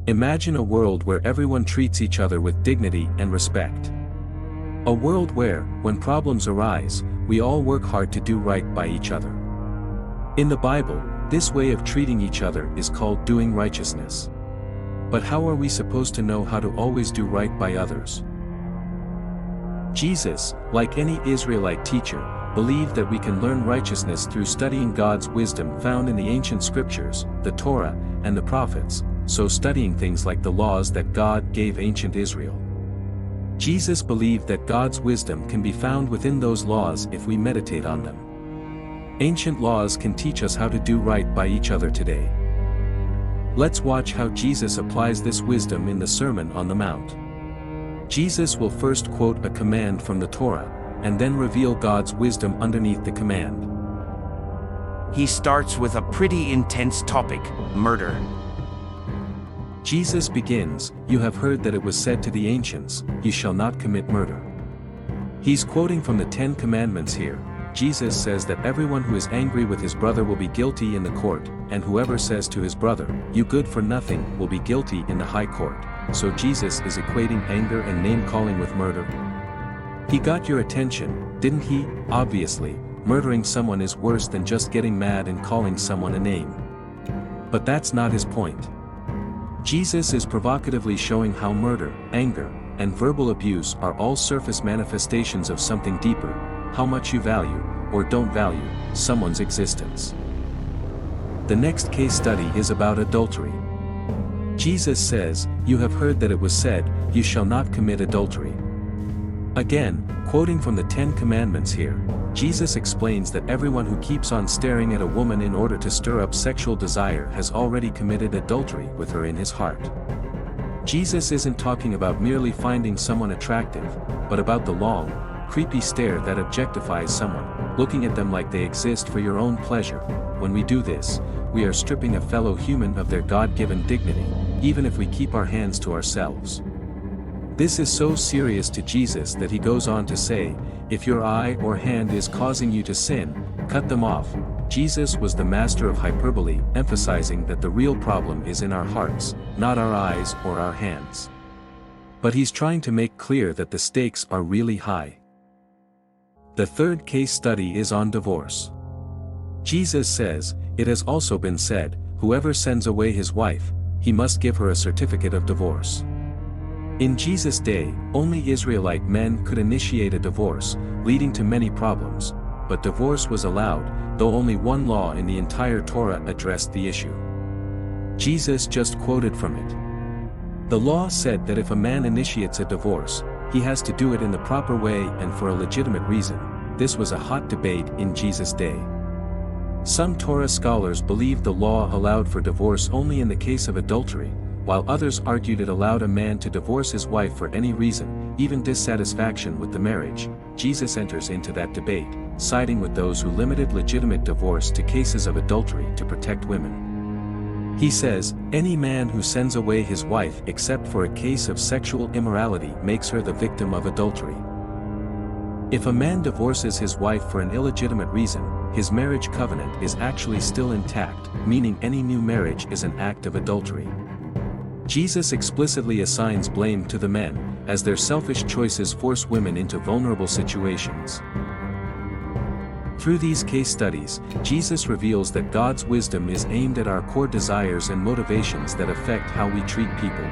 Imagine a world where everyone treats each other with dignity and respect. A world where, when problems arise, we all work hard to do right by each other. In the Bible, this way of treating each other is called doing righteousness. But how are we supposed to know how to always do right by others? Jesus, like any Israelite teacher, believed that we can learn righteousness through studying God's wisdom found in the ancient scriptures, the Torah, and the prophets, so studying things like the laws that God gave ancient Israel. Jesus believed that God's wisdom can be found within those laws if we meditate on them. Ancient laws can teach us how to do right by each other today. Let's watch how Jesus applies this wisdom in the Sermon on the Mount. Jesus will first quote a command from the Torah, and then reveal God's wisdom underneath the command. He starts with a pretty intense topic, murder. Jesus begins, "You have heard that it was said to the ancients, 'You shall not commit murder.'" He's quoting from the 10 Commandments here. Jesus says that everyone who is angry with his brother will be guilty in the court, and whoever says to his brother, "You good for nothing," will be guilty in the high court. So Jesus is equating anger and name-calling with murder. He got your attention, didn't he? Obviously, murdering someone is worse than just getting mad and calling someone a name. But that's not his point. Jesus is provocatively showing how murder, anger, and verbal abuse are all surface manifestations of something deeper, how much you value, or don't value, someone's existence. The next case study is about adultery. Jesus says, "You have heard that it was said, 'You shall not commit adultery.'" Again, quoting from the 10 Commandments here, Jesus explains that everyone who keeps on staring at a woman in order to stir up sexual desire has already committed adultery with her in his heart. Jesus isn't talking about merely finding someone attractive, but about the long, creepy stare that objectifies someone, looking at them like they exist for your own pleasure. When we do this, we are stripping a fellow human of their God-given dignity, even if we keep our hands to ourselves. This is so serious to Jesus that he goes on to say, "If your eye or hand is causing you to sin, cut them off." Jesus was the master of hyperbole, emphasizing that the real problem is in our hearts, not our eyes or our hands. But he's trying to make clear that the stakes are really high. The third case study is on divorce. Jesus says, "It has also been said, 'Whoever sends away his wife, he must give her a certificate of divorce.'" In Jesus' day, only Israelite men could initiate a divorce, leading to many problems, but divorce was allowed, though only one law in the entire Torah addressed the issue. Jesus just quoted from it. The law said that if a man initiates a divorce, he has to do it in the proper way and for a legitimate reason. This was a hot debate in Jesus' day. Some Torah scholars believed the law allowed for divorce only in the case of adultery, while others argued it allowed a man to divorce his wife for any reason, even dissatisfaction with the marriage. Jesus enters into that debate, siding with those who limited legitimate divorce to cases of adultery to protect women. He says, "Any man who sends away his wife except for a case of sexual immorality makes her the victim of adultery." If a man divorces his wife for an illegitimate reason, his marriage covenant is actually still intact, meaning any new marriage is an act of adultery. Jesus explicitly assigns blame to the men, as their selfish choices force women into vulnerable situations. Through these case studies, Jesus reveals that God's wisdom is aimed at our core desires and motivations that affect how we treat people.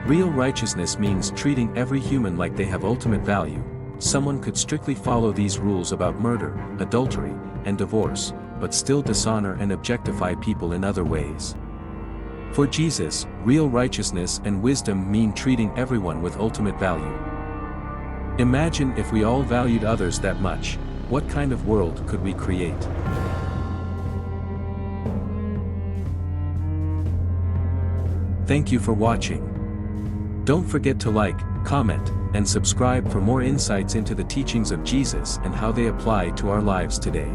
Real righteousness means treating every human like they have ultimate value. Someone could strictly follow these rules about murder, adultery, and divorce, but still dishonor and objectify people in other ways. For Jesus, real righteousness and wisdom mean treating everyone with ultimate value. Imagine if we all valued others that much, what kind of world could we create? Thank you for watching. Don't forget to like, comment, and subscribe for more insights into the teachings of Jesus and how they apply to our lives today.